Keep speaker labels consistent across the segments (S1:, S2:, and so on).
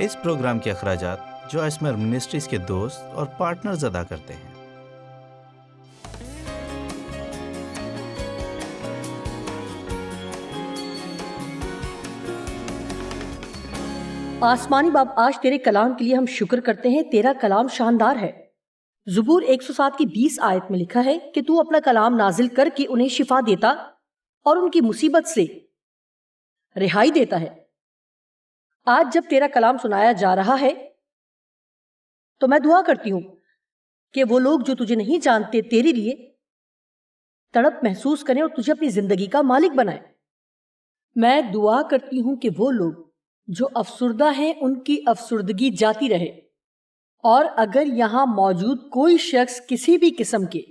S1: اس programme کے اخراجات جو اسمر منسٹریز کے دوست اور پارٹنرز ادا کرتے ہیں۔
S2: آسمانی باپ، آج تیرے کلام کے لیے ہم شکر کرتے ہیں۔ تیرا کلام شاندار ہے۔ زبور 107 کی 20 آیت میں لکھا ہے کہ تو اپنا کلام نازل کر کے انہیں شفا دیتا اور ان کی مصیبت سے رہائی دیتا ہے۔ آج جب تیرا کلام سنایا جا رہا ہے تو میں دعا کرتی ہوں کہ وہ لوگ جو تجھے نہیں جانتے تیرے لیے تڑپ محسوس کریں اور تجھے اپنی زندگی کا مالک بنائیں۔ میں دعا کرتی ہوں کہ وہ لوگ جو افسردہ ہیں ان کی افسردگی جاتی رہے، اور اگر یہاں موجود کوئی شخص کسی بھی قسم کے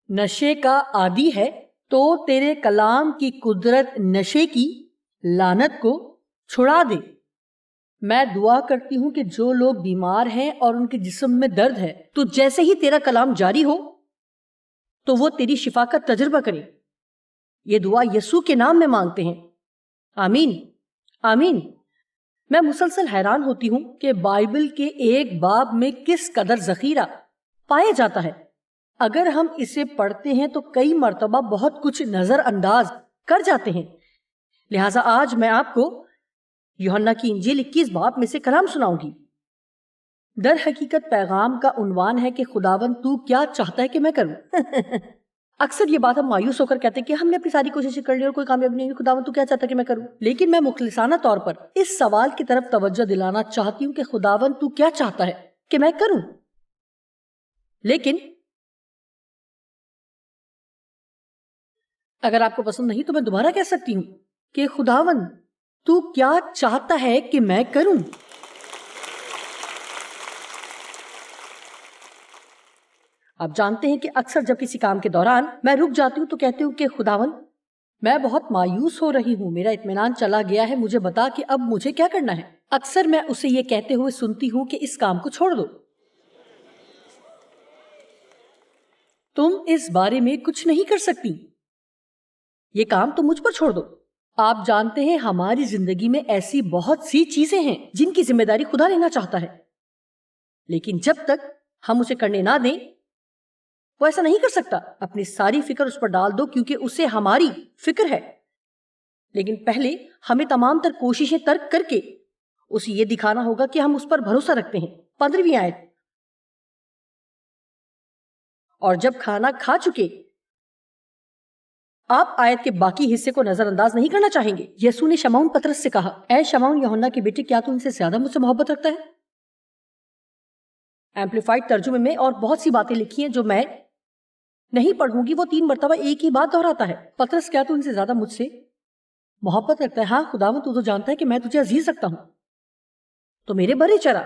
S2: نشے کا عادی ہے تو تیرے کلام کی قدرت نشے کی لعنت کو چھڑا دے۔ میں دعا کرتی ہوں کہ جو لوگ بیمار ہیں اور ان کے جسم میں درد ہے، تو جیسے ہی تیرا کلام جاری ہو تو وہ تیری شفا کا تجربہ کریں۔ یہ دعا یسوع کے نام میں مانگتے ہیں، آمین آمین۔ میں مسلسل حیران ہوتی ہوں کہ بائبل کے ایک باب میں کس قدر ذخیرہ پایا جاتا ہے۔ اگر ہم اسے پڑھتے ہیں تو کئی مرتبہ بہت کچھ نظر انداز کر جاتے ہیں۔ لہٰذا آج میں آپ کو یوحنا کی انجیل 21 باب میں سے کلام سناؤں گی۔ در حقیقت پیغام کا عنوان ہے کہ خداوند تو کیا چاہتا ہے کہ میں کروں؟ اکثر یہ بات ہم مایوس ہو کر کہتے ہیں کہ ہم نے اپنی ساری کوششیں کر لی اور کوئی کامیاب نہیں ہوئی، خداوند تو کیا چاہتا ہے کہ میں کروں؟ لیکن میں مخلصانہ طور پر اس سوال کی طرف توجہ دلانا چاہتی ہوں کہ خداوند تو کیا چاہتا ہے کہ میں کروں؟ لیکن اگر آپ کو پسند نہیں تو میں دوبارہ کہہ سکتی ہوں کہ خداوند تو کیا چاہتا ہے کہ میں کروں؟ آپ جانتے ہیں کہ اکثر جب کسی کام کے دوران میں رک جاتی ہوں تو کہتی ہوں کہ خداوند میں بہت مایوس ہو رہی ہوں، میرا اطمینان چلا گیا ہے، مجھے بتا کہ اب مجھے کیا کرنا ہے۔ اکثر میں اسے یہ کہتے ہوئے سنتی ہوں کہ اس کام کو چھوڑ دو، تم اس بارے میں کچھ نہیں کر سکتی، یہ کام تم مجھ پر چھوڑ دو۔ آپ جانتے ہیں ہماری زندگی میں ایسی بہت سی چیزیں ہیں جن کی ذمہ داری خدا لینا چاہتا ہے، لیکن جب تک ہم اسے کرنے نہ دیں وہ ایسا نہیں کر سکتا۔ اپنی ساری فکر اس پر ڈال دو کیونکہ اسے ہماری فکر ہے، لیکن پہلے ہمیں تمام تر کوششیں ترک کر کے اسے یہ دکھانا ہوگا کہ ہم اس پر بھروسہ رکھتے ہیں۔ 15ویں آیت، اور جب کھانا کھا چکے، آپ آیت کے باقی حصے کو نظر انداز نہیں کرنا چاہیں گے۔ یسوع نے شمعون پطرس سے کہا، اے شمعون یوحنا کے بیٹے، کیا تو ان سے زیادہ مجھ سے محبت رکھتا ہے؟ ایمپلیفائڈ ترجمے میں اور بہت سی باتیں لکھی ہیں جو میں نہیں پڑھوں گی، وہ 3 مرتبہ ایک ہی بات دہراتا ہے۔ پطرس، کیا تو ان سے زیادہ مجھ سے محبت رکھتا ہے؟ ہاں خداوند، تو جانتا ہے کہ میں تجھے عزیز رکھتا ہوں، تو میرے برے چرا۔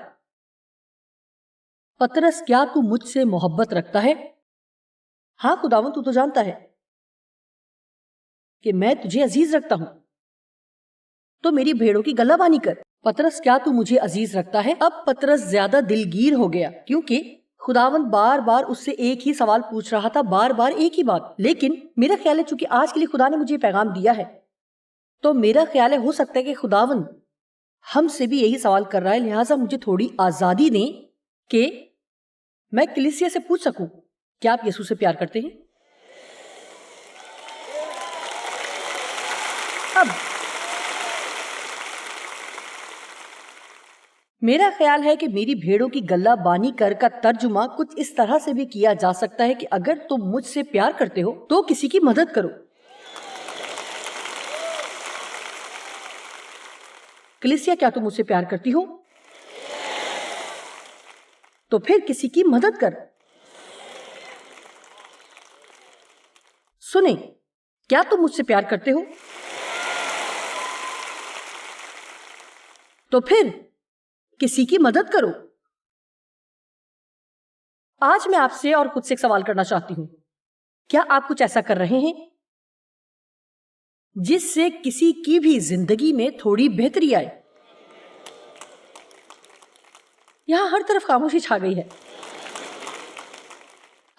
S2: پطرس، کیا تو مجھ سے محبت رکھتا ہے؟ ہاں خداوند، تو جانتا ہے کہ میں تجھے عزیز رکھتا ہوں، تو میری بھیڑوں کی گلہ بانی کر۔ پطرس، کیا تو مجھے عزیز رکھتا ہے؟ اب پطرس زیادہ دلگیر ہو گیا کیونکہ خداوند بار بار اس سے ایک ہی سوال پوچھ رہا تھا، بار بار ایک ہی بات۔ لیکن میرا خیال ہے چونکہ آج کے لیے خدا نے مجھے پیغام دیا ہے تو میرا خیال ہے ہو سکتا ہے کہ خداوند ہم سے بھی یہی سوال کر رہا ہے، لہٰذا مجھے تھوڑی آزادی دیں کہ میں کلیسیا سے پوچھ سکوں، کیا آپ یسوع سے پیار کرتے ہیں؟ اب میرا خیال ہے کہ میری بھیڑوں کی گلہ بانی کر کا ترجمہ کچھ اس طرح سے بھی کیا جا سکتا ہے کہ اگر تم مجھ سے پیار کرتے ہو تو کسی کی مدد کرو۔ کلیسیا، کیا تم مجھ سے پیار کرتی ہو؟ تو پھر کسی کی مدد کر۔ سنیں، کیا تم مجھ سے پیار کرتے ہو؟ تو پھر کسی کی مدد کرو۔ آج میں آپ سے اور خود سے ایک سوال کرنا چاہتی ہوں، کیا آپ کچھ ایسا کر رہے ہیں جس سے کسی کی بھی زندگی میں تھوڑی بہتری آئے؟ یہاں ہر طرف خاموشی چھا گئی ہے۔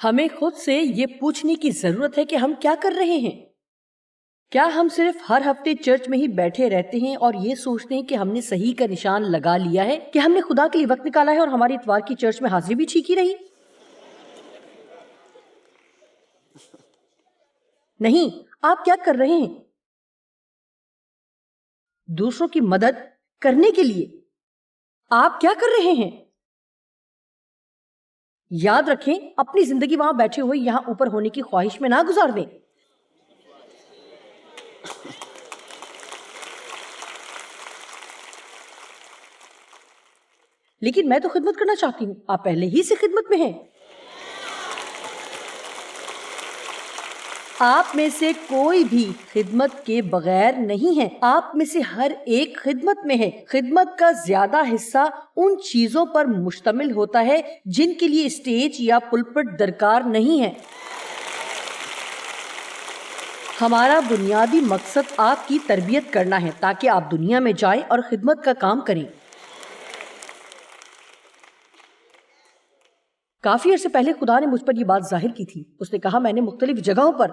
S2: ہمیں خود سے یہ پوچھنے کی ضرورت ہے کہ ہم کیا کر رہے ہیں کیا ہم صرف ہر ہفتے چرچ میں ہی بیٹھے رہتے ہیں اور یہ سوچتے ہیں کہ ہم نے صحیح کا نشان لگا لیا ہے، کہ ہم نے خدا کے لیے وقت نکالا ہے اور ہماری اتوار کی چرچ میں حاضری بھی ٹھیک ہی رہی؟ نہیں، آپ کیا کر رہے ہیں؟ دوسروں کی مدد کرنے کے لیے آپ کیا کر رہے ہیں؟ یاد رکھیں، اپنی زندگی وہاں بیٹھے ہوئے یہاں اوپر ہونے کی خواہش میں نہ گزار دیں۔ لیکن میں تو خدمت کرنا چاہتی ہوں۔ آپ پہلے ہی سے خدمت میں ہیں۔ آپ میں سے کوئی بھی خدمت کے بغیر نہیں ہے۔ آپ میں سے ہر ایک خدمت میں ہے۔ خدمت کا زیادہ حصہ ان چیزوں پر مشتمل ہوتا ہے جن کے لیے اسٹیج یا پلپٹ درکار نہیں ہے۔ ہمارا بنیادی مقصد آپ کی تربیت کرنا ہے تاکہ آپ دنیا میں جائیں اور خدمت کا کام کریں۔ کافی عرصے پہلے خدا نے مجھ پر یہ بات ظاہر کی تھی۔ اس نے کہا، میں نے مختلف جگہوں پر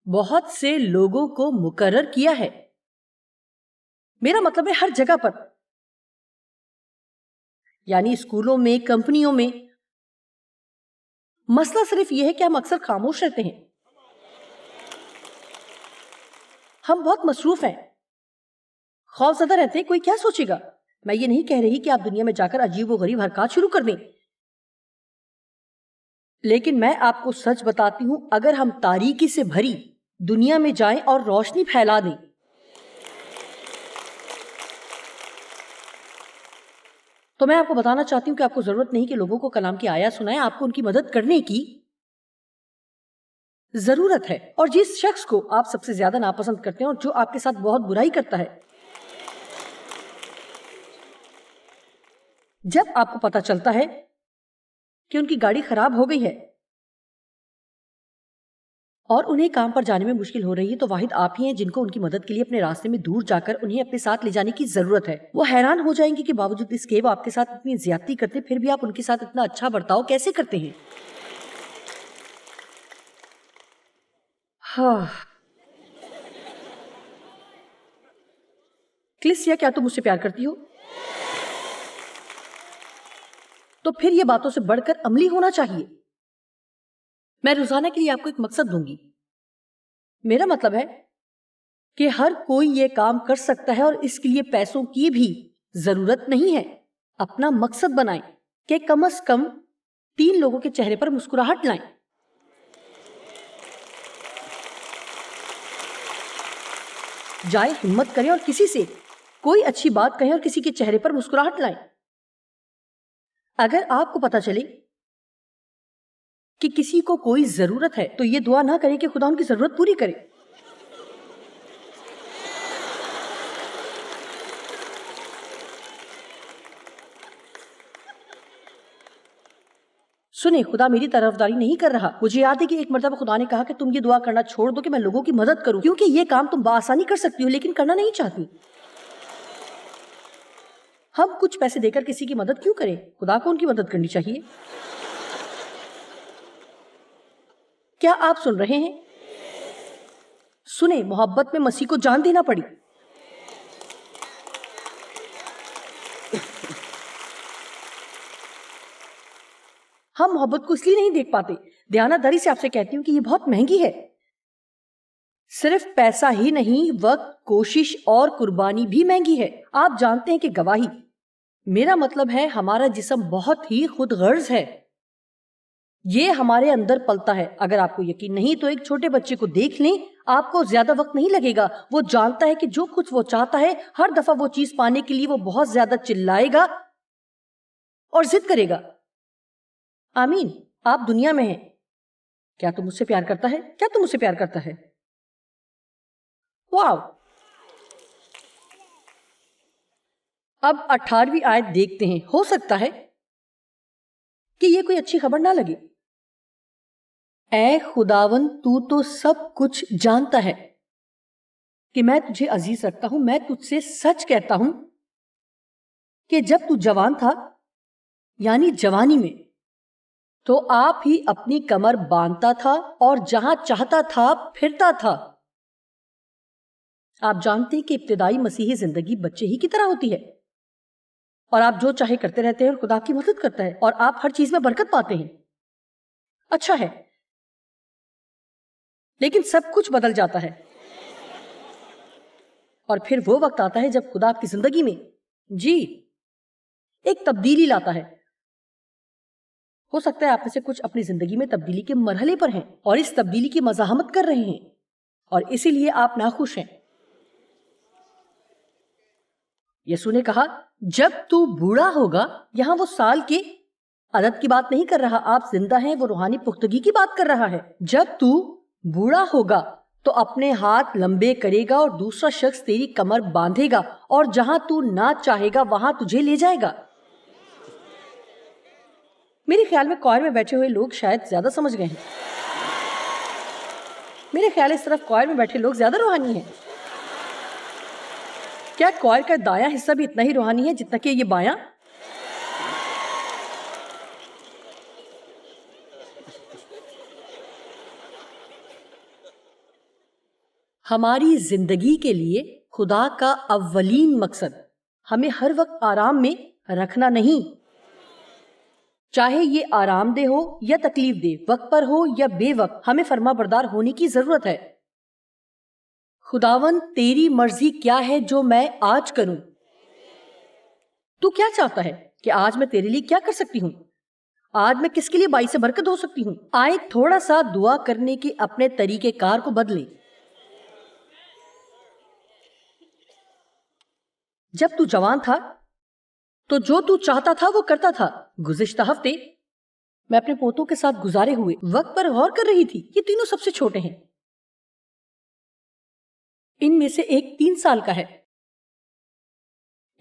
S2: بہت سے لوگوں کو مقرر کیا ہے۔ میرا مطلب ہے ہر جگہ پر، یعنی اسکولوں میں، کمپنیوں میں۔ مسئلہ صرف یہ ہے کہ ہم اکثر خاموش رہتے ہیں۔ ہم بہت مصروف ہیں، خوف زدہ رہتے ہیں، کوئی کیا سوچے گا۔ میں یہ نہیں کہہ رہی کہ آپ دنیا میں جا کر عجیب و غریب حرکات شروع کر دیں، لیکن میں آپ کو سچ بتاتی ہوں، اگر ہم تاریکی سے بھری دنیا میں جائیں اور روشنی پھیلا دیں، تو میں آپ کو بتانا چاہتی ہوں کہ آپ کو ضرورت نہیں کہ لوگوں کو کلام کی آیات سنائیں، آپ کو ان کی مدد کرنے کی ضرورت ہے۔ اور جس شخص کو آپ سب سے زیادہ ناپسند کرتے ہیں اور جو آپ کے ساتھ بہت برائی کرتا ہے، جب آپ کو پتہ چلتا ہے کہ ان کی گاڑی خراب ہو گئی ہے اور انہیں کام پر جانے میں مشکل ہو رہی ہے، تو واحد آپ ہی ہیں جن کو ان کی مدد کے لیے اپنے راستے میں دور جا کر انہیں اپنے ساتھ لے جانے کی ضرورت ہے۔ وہ حیران ہو جائیں گے کہ باوجود اس کے وہ آپ کے ساتھ اتنی زیادتی کرتے پھر بھی آپ ان کے ساتھ اتنا اچھا برتاؤ کیسے کرتے ہیں۔ ہاں، کلیسیا، کیا تم مجھ سے پیار کرتی ہو؟ تو پھر یہ باتوں سے بڑھ کر عملی ہونا چاہیے۔ میں روزانہ کے لیے آپ کو ایک مقصد دوں گی۔ میرا مطلب ہے کہ ہر کوئی یہ کام کر سکتا ہے اور اس کے لیے پیسوں کی بھی ضرورت نہیں ہے۔ اپنا مقصد بنائیں کہ کم از کم 3 لوگوں کے چہرے پر مسکراہٹ لائیں۔ جائیں، ہمت کریں اور کسی سے کوئی اچھی بات کہیں اور کسی کے چہرے پر مسکراہٹ لائیں۔ اگر آپ کو پتا چلے کہ کسی کو کوئی ضرورت ہے تو یہ دعا نہ کریں کہ خدا ان کی ضرورت پوری کرے۔ سنیں، خدا میری طرفداری نہیں کر رہا۔ مجھے یاد ہے کہ ایک مرتبہ خدا نے کہا کہ تم یہ دعا کرنا چھوڑ دو کہ میں لوگوں کی مدد کروں، کیونکہ یہ کام تم بآسانی کر سکتی ہو لیکن کرنا نہیں چاہتی۔ ہم کچھ پیسے دے کر کسی کی مدد کیوں کریں؟ خدا کو ان کی مدد کرنی چاہیے۔ کیا آپ سن رہے ہیں؟ سنیں، محبت میں مسیح کو جان دینا پڑی۔ ہم محبت کو اس لیے نہیں دیکھ پاتے۔ دیانت داری سے آپ سے کہتی ہوں کہ یہ بہت مہنگی ہے۔ صرف پیسہ ہی نہیں، وقت، کوشش اور قربانی بھی مہنگی ہے۔ آپ جانتے ہیں کہ گواہی، میرا مطلب ہے ہمارا جسم بہت ہی خود غرض ہے۔ یہ ہمارے اندر پلتا ہے۔ اگر آپ کو یقین نہیں تو ایک چھوٹے بچے کو دیکھ لیں، آپ کو زیادہ وقت نہیں لگے گا۔ وہ جانتا ہے کہ جو کچھ وہ چاہتا ہے، ہر دفعہ وہ چیز پانے کے لیے وہ بہت زیادہ چلائے گا اور ضد کرے گا۔ آمین۔ آپ دنیا میں ہیں۔ کیا تم مجھ سے پیار کرتا ہے؟ کیا تم مجھ سے پیار کرتا ہے؟ واو۔ اب 18ویں آیت دیکھتے ہیں۔ ہو سکتا ہے کہ یہ کوئی اچھی خبر نہ لگے۔ اے خداوند، تو سب کچھ جانتا ہے کہ میں تجھے عزیز رکھتا ہوں۔ میں تجھ سے سچ کہتا ہوں کہ جب تو جوان تھا، یعنی جوانی میں، تو آپ ہی اپنی کمر باندھتا تھا اور جہاں چاہتا تھا پھرتا تھا۔ آپ جانتے ہیں کہ ابتدائی مسیحی زندگی بچے ہی کی طرح ہوتی ہے، اور آپ جو چاہے کرتے رہتے ہیں اور خدا کی مدد کرتا ہے، اور آپ ہر چیز میں برکت پاتے ہیں. اچھا ہے، لیکن سب کچھ بدل جاتا ہے، اور پھر وہ وقت آتا ہے جب خدا آپ کی زندگی میں ایک تبدیلی لاتا ہے. ہو سکتا ہے آپ میں سے کچھ اپنی زندگی میں تبدیلی کے مرحلے پر ہیں اور اس تبدیلی کی مزاحمت کر رہے ہیں، اور اسی لیے آپ ناخوش ہیں. یسوع نے کہا جب تو بوڑھا ہوگا، یہاں وہ سال کے عدد کی بات نہیں کر رہا، آپ زندہ ہیں، وہ روحانی پختگی کی بات کر رہا ہے. جب تو بوڑھا ہوگا تو اپنے ہاتھ لمبے کرے گا اور دوسرا شخص تیری کمر باندھے گا اور جہاں تو نہ چاہے گا وہاں تجھے لے جائے گا. میرے خیال میں کوائر میں بیٹھے ہوئے لوگ شاید زیادہ سمجھ گئے ہیں. میرے خیال اس طرف کوائر میں بیٹھے لوگ زیادہ روحانی ہیں. کیا کوائر کا دایاں حصہ بھی اتنا ہی روحانی ہے جتنا کہ یہ بایاں؟ ہماری زندگی کے لیے خدا کا اولین مقصد ہمیں ہر وقت آرام میں رکھنا نہیں، چاہے یہ آرام دہ ہو یا تکلیف دہ، وقت پر ہو یا بے وقت، ہمیں فرما بردار ہونے کی ضرورت ہے. خداوند تیری مرضی کیا ہے جو میں آج کروں؟ تو کیا چاہتا ہے کہ آج میں تیرے لیے کیا کر سکتی ہوں؟ آج میں کس کے لیے باعث برکت ہو سکتی ہوں؟ آئے تھوڑا سا دعا کرنے کے اپنے طریقہ کار کو بدلیں. جب تو جوان تھا تو جو تو چاہتا تھا وہ کرتا تھا. گزشتہ ہفتے میں اپنے پوتوں کے ساتھ گزارے ہوئے وقت پر غور کر رہی تھی. یہ تینوں سب سے چھوٹے ہیں. ان میں سے ایک 3 سال کا ہے،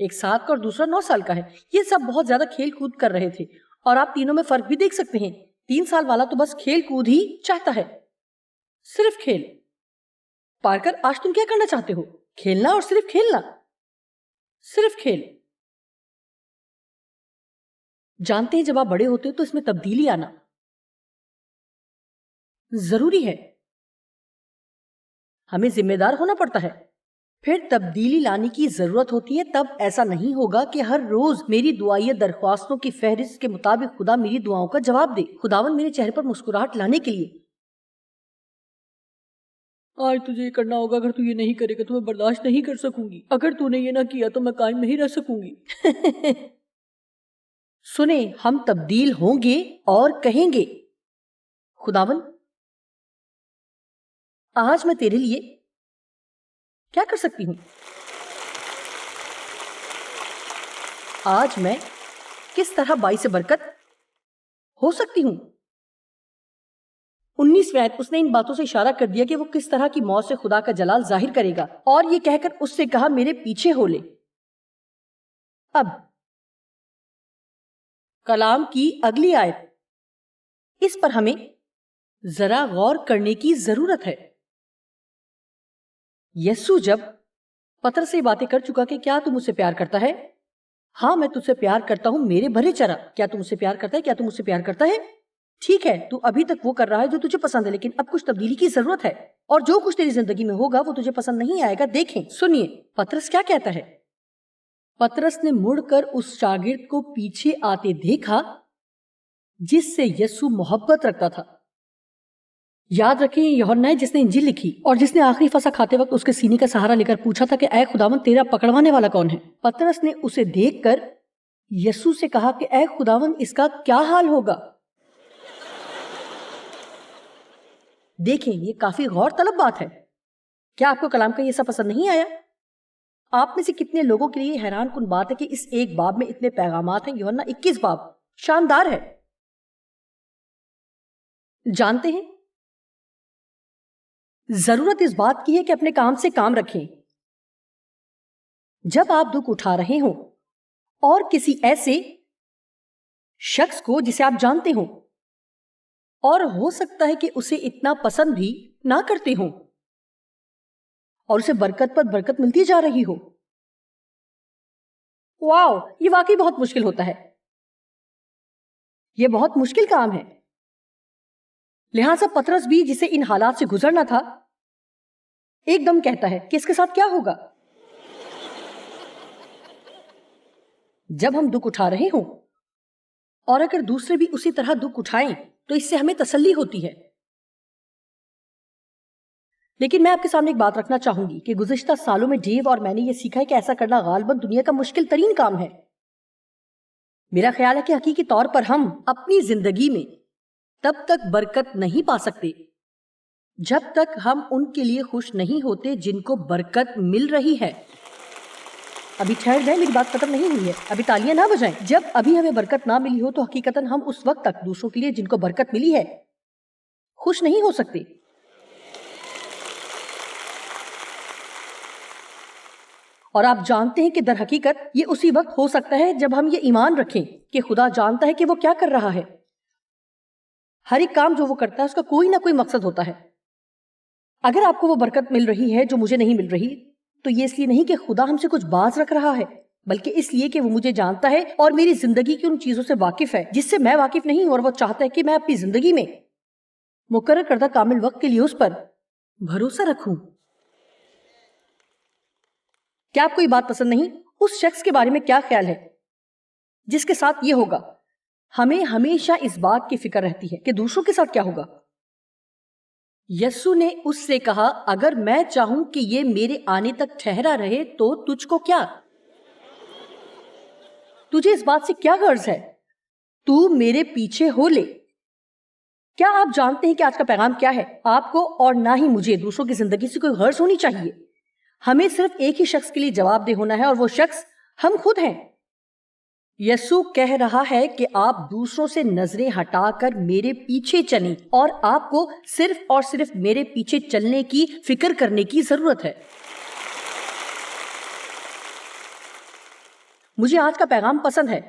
S2: ایک 7 کا اور دوسرا 9 سال کا ہے. یہ سب بہت زیادہ کھیل کود کر رہے تھے، اور آپ تینوں میں فرق بھی دیکھ سکتے ہیں. 3 سال والا تو بس کھیل کود ہی چاہتا ہے، صرف کھیل. پارکر آج تم کیا کرنا چاہتے ہو؟ کھیلنا اور صرف کھیلنا، صرف کھیل. جانتے ہیں جب آپ بڑے ہوتے تو اس میں تبدیلی آنا ضروری ہے. ہمیں ذمہ دار ہونا پڑتا ہے، پھر تبدیلی لانے کی ضرورت ہوتی ہے. تب ایسا نہیں ہوگا کہ ہر روز میری دعائیں درخواستوں کی فہرست کے مطابق خدا میری دعاؤں کا جواب دے. خداوند میرے چہرے پر مسکراہٹ لانے کے لیے آج تجھے یہ کرنا ہوگا، اگر تو یہ نہیں کرے گا تو میں برداشت نہیں کر سکوں گی، اگر تو نے یہ نہ کیا تو میں قائم نہیں رہ سکوں گی. سنیں، ہم تبدیل ہوں گے اور کہیں گے خداوند آج میں تیرے لیے کیا کر سکتی ہوں؟ آج میں کس طرح باعث برکت ہو سکتی ہوں؟ 19ویں آیت اس نے ان باتوں سے اشارہ کر دیا کہ وہ کس طرح کی موت سے خدا کا جلال ظاہر کرے گا، اور یہ کہہ کر اس سے کہا میرے پیچھے ہو لے. اب کلام کی اگلی آیت، اس پر ہمیں ذرا غور کرنے کی ضرورت ہے. یسوع جب پترس سے باتیں کر چکا کہ کیا تم مجھ سے پیار کرتا ہے؟ ہاں میں تجھ سے پیار کرتا ہوں میرے بھلے چرا. کیا تم مجھ سے پیار کرتا ہے؟ کیا تم مجھ سے پیار کرتا ہے؟ ٹھیک ہے، تو ابھی تک وہ کر رہا ہے جو تجھے پسند ہے، لیکن اب کچھ تبدیلی کی ضرورت ہے، اور جو کچھ تیری زندگی میں ہوگا وہ تجھے پسند نہیں آئے گا. دیکھیں، سنیے پترس کیا کہتا ہے. پترس نے مڑ کر اس شاگرد کو پیچھے آتے دیکھا جس سے یسوع محبت رکھتا تھا. یاد رکھیں یہ یوحنا ہے جس نے انجیل لکھی اور جس نے آخری فصح کھاتے وقت اس کے سینے کا سہارا لے کر پوچھا تھا کہ اے خداوند تیرا پکڑوانے والا کون ہے. پترس نے اسے دیکھ کر یسوع سے کہا کہ اے خداوند اس کا کیا حال ہوگا. دیکھیں یہ کافی غور طلب بات ہے. کیا آپ کو کلام کا یہ سب پسند نہیں آیا؟ آپ میں سے کتنے لوگوں کے لیے حیران کن بات ہے کہ اس ایک باب میں اتنے پیغامات ہیں. یوحنا 21 باب شاندار ہے. جانتے ہیں ضرورت اس بات کی ہے کہ اپنے کام سے کام رکھیں. جب آپ دکھ اٹھا رہے ہوں اور کسی ایسے شخص کو جسے آپ جانتے ہوں اور ہو سکتا ہے کہ اسے اتنا پسند بھی نہ کرتے ہوں اور اسے برکت پر برکت ملتی جا رہی ہو، واو یہ واقعی بہت مشکل ہوتا ہے. یہ بہت مشکل کام ہے. لہٰذا پترس بھی جسے ان حالات سے گزرنا تھا ایک دم کہتا ہے کہ اس کے ساتھ کیا ہوگا جب ہم دکھ اٹھا رہے ہوں، اور اگر دوسرے بھی اسی طرح دکھ اٹھائیں تو اس سے ہمیں تسلی ہوتی ہے۔ لیکن میں آپ کے سامنے ایک بات رکھنا چاہوں گی کہ گزشتہ سالوں میں ڈیو اور میں نے یہ سیکھا ہے کہ ایسا کرنا غالباً دنیا کا مشکل ترین کام ہے۔ میرا خیال ہے کہ حقیقی طور پر ہم اپنی زندگی میں تب تک برکت نہیں پا سکتے جب تک ہم ان کے لیے خوش نہیں ہوتے جن کو برکت مل رہی ہے۔ ابھی ٹھہر جائیں، میری بات ختم نہیں ہوئی ہے، ابھی تالیاں نہ بجائیں۔ جب ابھی ہمیں برکت نہ ملی ہو تو حقیقتاً ہم اس وقت تک دوسروں کے لیے جن کو برکت ملی ہے خوش نہیں ہو سکتے۔ اور آپ جانتے ہیں کہ در حقیقت یہ اسی وقت ہو سکتا ہے جب ہم یہ ایمان رکھیں کہ خدا جانتا ہے کہ وہ کیا کر رہا ہے۔ ہر ایک کام جو وہ کرتا ہے اس کا کوئی نہ کوئی مقصد ہوتا ہے۔ اگر آپ کو وہ برکت مل رہی ہے جو مجھے نہیں مل رہی، تو یہ اس لیے نہیں کہ خدا ہم سے کچھ باز رکھ رہا ہے، بلکہ اس لیے کہ وہ مجھے جانتا ہے اور میری زندگی کی ان چیزوں سے واقف ہے جس سے میں واقف نہیں ہوں، اور وہ چاہتا ہے کہ میں اپنی زندگی میں مقرر کردہ کامل وقت کے لیے اس پر بھروسہ رکھوں۔ کیا آپ کو یہ بات پسند نہیں؟ اس شخص کے بارے میں کیا خیال ہے جس کے ساتھ یہ ہوگا؟ ہمیں ہمیشہ اس بات کی فکر رہتی ہے کہ دوسروں کے ساتھ کیا ہوگا۔ یسوع نے اس سے کہا، اگر میں چاہوں کہ یہ میرے آنے تک ٹھہرا رہے تو تجھ کو کیا؟ تجھے اس بات سے کیا غرض ہے؟ تو میرے پیچھے ہو لے۔ کیا آپ جانتے ہیں کہ آج کا پیغام کیا ہے؟ آپ کو اور نہ ہی مجھے دوسروں کی زندگی سے کوئی غرض ہونی چاہیے۔ ہمیں صرف ایک ہی شخص کے لیے جواب دہ ہونا ہے، اور وہ شخص ہم خود ہیں۔ یسوع کہہ رہا ہے کہ آپ دوسروں سے نظریں ہٹا کر میرے پیچھے چلیں، اور آپ کو صرف اور صرف میرے پیچھے چلنے کی فکر کرنے کی ضرورت ہے۔ مجھے آج کا پیغام پسند ہے۔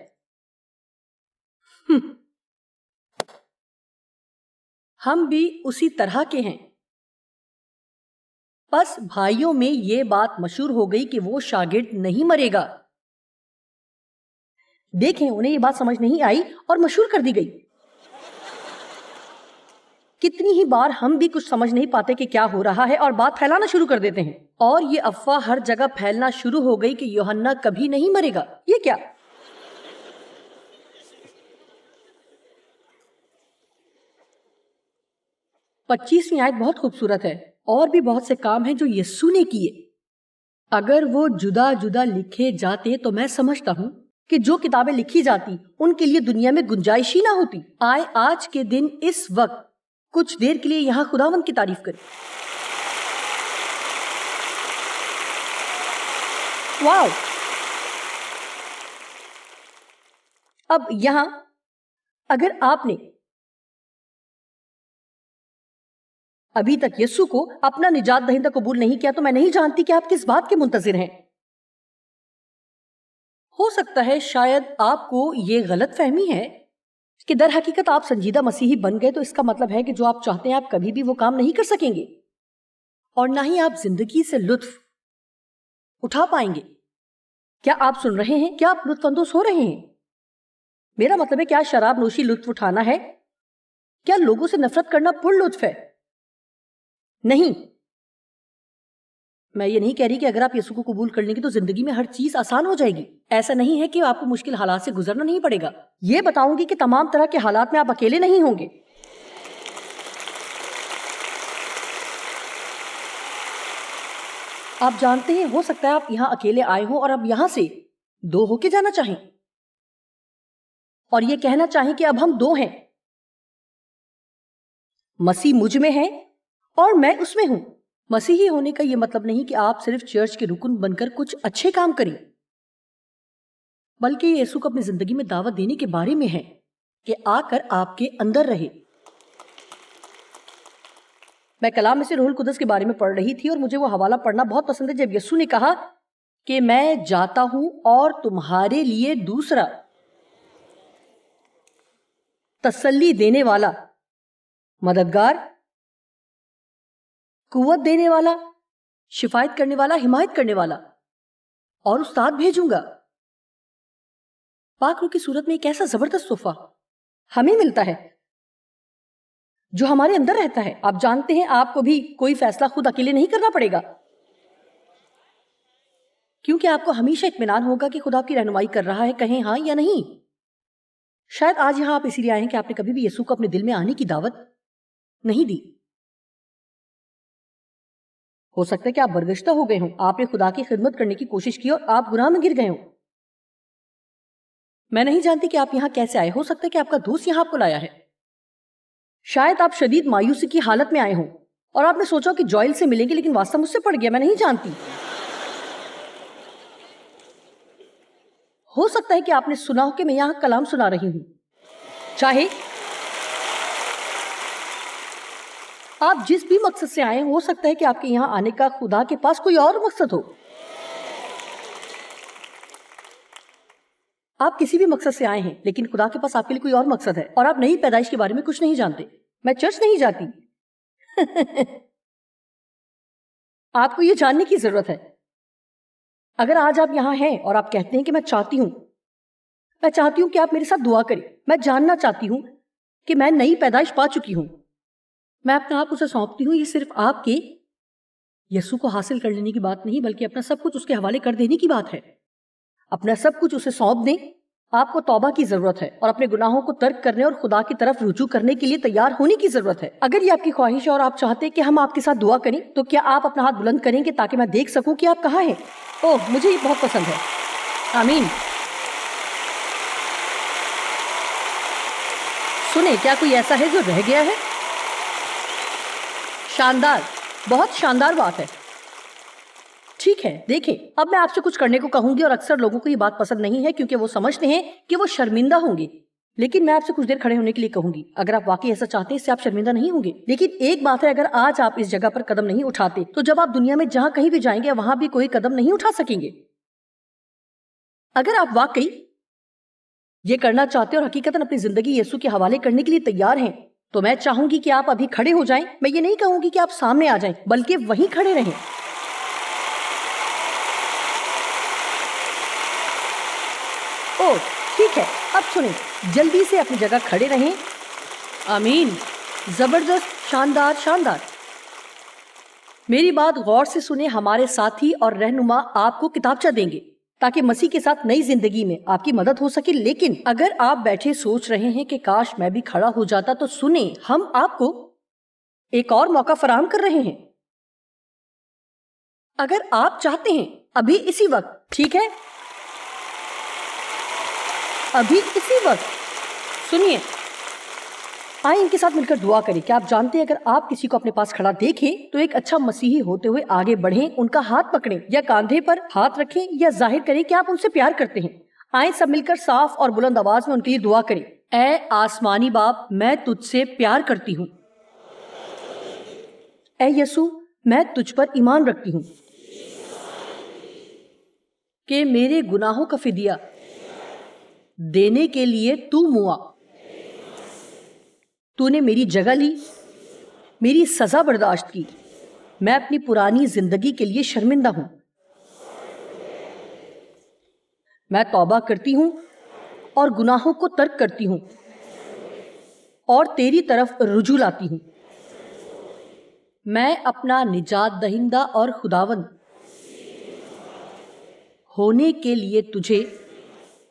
S2: ہم بھی اسی طرح کے ہیں۔ بس بھائیوں میں یہ بات مشہور ہو گئی کہ وہ شاگرد نہیں مرے گا۔ دیکھیں، انہیں یہ بات سمجھ نہیں آئی اور مشہور کر دی گئی۔ کتنی ہی بار ہم بھی کچھ سمجھ نہیں پاتے کہ کیا ہو رہا ہے اور بات پھیلانا شروع کر دیتے ہیں، اور یہ افواہ ہر جگہ پھیلنا شروع ہو گئی کہ یوحنا کبھی نہیں مرے گا۔ یہ کیا؟ پچیسویں آیت بہت خوبصورت ہے۔ اور بھی بہت سے کام ہیں جو یسوع نے کیے۔ اگر وہ جدا جدا لکھے جاتے تو میں سمجھتا ہوں کہ جو کتابیں لکھی جاتی ان کے لیے دنیا میں گنجائش ہی نہ ہوتی۔ آئے آج کے دن اس وقت کچھ دیر کے لیے یہاں خداوند کی تعریف کریں۔ واو! اب یہاں اگر آپ نے ابھی تک یسوع کو اپنا نجات دہندہ قبول نہیں کیا تو میں نہیں جانتی کہ آپ کس بات کے منتظر ہیں۔ ہو سکتا ہے شاید آپ کو یہ غلط فہمی ہے کہ در حقیقت آپ سنجیدہ مسیحی بن گئے تو اس کا مطلب ہے کہ جو آپ چاہتے ہیں آپ کبھی بھی وہ کام نہیں کر سکیں گے، اور نہ ہی آپ زندگی سے لطف اٹھا پائیں گے۔ کیا آپ سن رہے ہیں؟ کیا آپ لطف اندوز ہو رہے ہیں؟ میرا مطلب ہے کیا شراب نوشی لطف اٹھانا ہے؟ کیا لوگوں سے نفرت کرنا پر لطف ہے؟ نہیں، میں یہ نہیں کہہ رہی کہ اگر آپ یسوع کو قبول کر لیں گے تو زندگی میں ہر چیز آسان ہو جائے گی۔ ایسا نہیں ہے کہ آپ کو مشکل حالات سے گزرنا نہیں پڑے گا۔ یہ بتاؤں گی کہ تمام طرح کے حالات میں آپ اکیلے نہیں ہوں گے۔ آپ جانتے ہیں، ہو سکتا ہے آپ یہاں اکیلے آئے ہوں اور اب یہاں سے دو ہو کے جانا چاہیں، اور یہ کہنا چاہیں کہ اب ہم دو ہیں، مسیح مجھ میں ہے اور میں اس میں ہوں۔ مسیحی ہونے کا یہ مطلب نہیں کہ آپ صرف چرچ کے رکن بن کر کچھ اچھے کام کریں، بلکہ یہ یسوع کو اپنی زندگی میں دعوت دینے کے بارے میں ہے کہ آ کر آپ کے اندر رہے۔ میں کلام میں سے روح القدس کے بارے میں پڑھ رہی تھی اور مجھے وہ حوالہ پڑھنا بہت پسند ہے جب یسوع نے کہا کہ میں جاتا ہوں اور تمہارے لیے دوسرا تسلی دینے والا، مددگار، قوت دینے والا، شفایت کرنے والا، حمایت کرنے والا اور استاد بھیجوں گا۔ پاک روح کی صورت میں ایک ایسا زبردست تحفہ ہمیں ملتا ہے۔ جو ہمارے اندر رہتا ہے. آپ جانتے ہیں آپ کو بھی کوئی فیصلہ خود اکیلے نہیں کرنا پڑے گا، کیونکہ آپ کو ہمیشہ اطمینان ہوگا کہ خدا آپ کی رہنمائی کر رہا ہے، کہیں ہاں یا نہیں. شاید آج یہاں آپ اسی لیے آئے ہیں کہ آپ نے کبھی بھی یسوع کو اپنے دل میں آنے کی دعوت نہیں دی. ہو سکتا ہے کہ آپ برگشتہ ہو گئے ہوں، آپ نے خدا کی خدمت کرنے کی کوشش کی اور آپ گناہ میں گر گئے ہوں. میں نہیں جانتی کہ آپ یہاں کیسے آئے. ہو سکتا ہے کہ آپ کا دوست یہاں آپ کو لایا ہے. شاید آپ شدید مایوسی کی حالت میں آئے ہوں اور آپ نے سوچا کہ جوئل سے ملیں گے، لیکن واسطہ مجھ سے پڑ گیا. میں نہیں جانتی. ہو سکتا ہے کہ آپ نے سنا ہو کہ میں یہاں کلام سنا رہی ہوں. چاہے آپ جس بھی مقصد سے آئے، ہو سکتا ہے کہ آپ کے یہاں آنے کا خدا کے پاس کوئی اور مقصد ہو. آپ کسی بھی مقصد سے آئے ہیں، لیکن خدا کے پاس آپ کے لیے کوئی اور مقصد ہے اور آپ نئی پیدائش کے بارے میں کچھ نہیں جانتے. میں چرچ نہیں جاتی. آپ کو یہ جاننے کی ضرورت ہے. اگر آج آپ یہاں ہیں اور آپ کہتے ہیں کہ میں چاہتی ہوں کہ آپ میرے ساتھ دعا کریں، میں جاننا چاہتی ہوں کہ میں نئی پیدائش پا چکی ہوں، میں اپنے آپ اسے سونپتی ہوں. یہ صرف آپ کے یسوع کو حاصل کر لینے کی بات نہیں، بلکہ اپنا سب کچھ اس کے حوالے کر دینے کی بات ہے. اپنا سب کچھ اسے سونپ دیں. آپ کو توبہ کی ضرورت ہے اور اپنے گناہوں کو ترک کرنے اور خدا کی طرف رجوع کرنے کے لیے تیار ہونے کی ضرورت ہے. اگر یہ آپ کی خواہش ہے اور آپ چاہتے ہیں کہ ہم آپ کے ساتھ دعا کریں، تو کیا آپ اپنا ہاتھ بلند کریں گے تاکہ میں دیکھ سکوں کہ آپ کہاں ہیں؟ اوہ، مجھے یہ بہت پسند ہے. آمین. سنیں، کیا کوئی ایسا ہے جو رہ گیا ہے؟ شاندار، بہت شاندار بات ہے. ٹھیک ہے، دیکھیں، اب میں آپ سے کچھ کرنے کو کہوں گی اور اکثر لوگوں کو یہ بات پسند نہیں ہے کیونکہ وہ سمجھتے ہیں کہ وہ شرمندہ ہوں گے. لیکن میں آپ سے کچھ دیر کھڑے ہونے کے لیے کہوں گی. اگر آپ واقعی ایسا چاہتے ہیں، اس سے آپ شرمندہ نہیں ہوں گے. لیکن ایک بات ہے، اگر آج آپ اس جگہ پر قدم نہیں اٹھاتے تو جب آپ دنیا میں جہاں کہیں بھی جائیں گے وہاں بھی کوئی قدم نہیں اٹھا سکیں گے. اگر آپ واقعی یہ کرنا چاہتے اور حقیقتاً اپنی زندگی یسوع کے حوالے کرنے کے لیے تیار ہیں، تو میں چاہوں گی کہ آپ ابھی کھڑے ہو جائیں. میں یہ نہیں کہوں گی کہ آپ سامنے آ جائیں، بلکہ وہیں کھڑے رہیں. اوہ، ٹھیک ہے. اب سنیں، جلدی سے اپنی جگہ کھڑے رہیں. آمین. زبردست، شاندار شاندار. میری بات غور سے سنیں. ہمارے ساتھی اور رہنما آپ کو کتابچہ دیں گے تاکہ مسیح کے ساتھ نئی زندگی میں آپ کی مدد ہو سکے. لیکن اگر آپ بیٹھے سوچ رہے ہیں کہ کاش میں بھی کھڑا ہو جاتا، تو سنیں، ہم آپ کو ایک اور موقع فراہم کر رہے ہیں. اگر آپ چاہتے ہیں ابھی اسی وقت، ٹھیک ہے، ابھی اسی وقت سنیے، آئیں ان کے ساتھ مل کر دعا کریں. کیا آپ جانتے ہیں اگر آپ کسی کو اپنے پاس کھڑا دیکھیں تو ایک اچھا مسیحی ہوتے ہوئے آگے بڑھیں، ان کا ہاتھ پکڑیں یا کاندھے پر ہاتھ رکھیں یا ظاہر کریں کہ آپ ان سے پیار کرتے ہیں. آئیں سب مل کر صاف اور بلند آواز میں ان کے لیے دعا کریں. اے آسمانی باپ، میں تجھ سے پیار کرتی ہوں. اے یسوع، میں تجھ پر ایمان رکھتی ہوں کہ میرے گناہوں کا فدیہ دینے کے لیے تو موا. تو نے میری جگہ لی، میری سزا برداشت کی. میں اپنی پرانی زندگی کے لیے شرمندہ ہوں. میں توبہ کرتی ہوں اور گناہوں کو ترک کرتی ہوں اور تیری طرف رجوع لاتی ہوں. میں اپنا نجات دہندہ اور خداوند ہونے کے لیے تجھے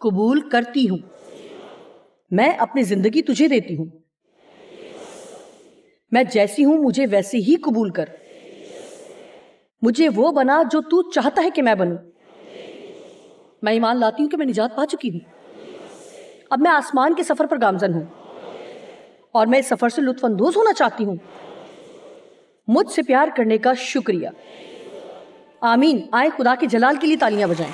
S2: قبول کرتی ہوں. میں اپنی زندگی تجھے دیتی ہوں. میں جیسی ہوں مجھے ویسے ہی قبول کر. مجھے وہ بنا جو تو چاہتا ہے کہ میں بنوں. میں ایمان لاتی ہوں کہ میں نجات پا چکی ہوں. اب میں آسمان کے سفر پر گامزن ہوں اور میں اس سفر سے لطف اندوز ہونا چاہتی ہوں. مجھ سے پیار کرنے کا شکریہ. آمین. آئیں خدا کے جلال کے لیے تالیاں بجائیں.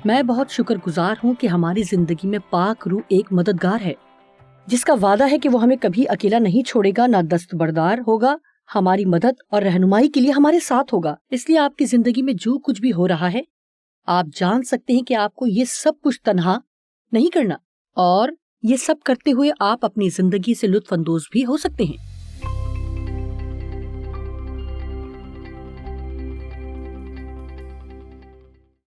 S2: میں بہت شکر گزار ہوں کہ ہماری زندگی میں پاک روح ایک مددگار ہے جس کا وعدہ ہے کہ وہ ہمیں کبھی اکیلا نہیں چھوڑے گا، نہ دستبردار ہوگا، ہماری مدد اور رہنمائی کے لیے ہمارے ساتھ ہوگا. اس لیے آپ کی زندگی میں جو کچھ بھی ہو رہا ہے، آپ جان سکتے ہیں کہ آپ کو یہ سب کچھ تنہا نہیں کرنا، اور یہ سب کرتے ہوئے آپ اپنی زندگی سے لطف اندوز بھی ہو سکتے ہیں.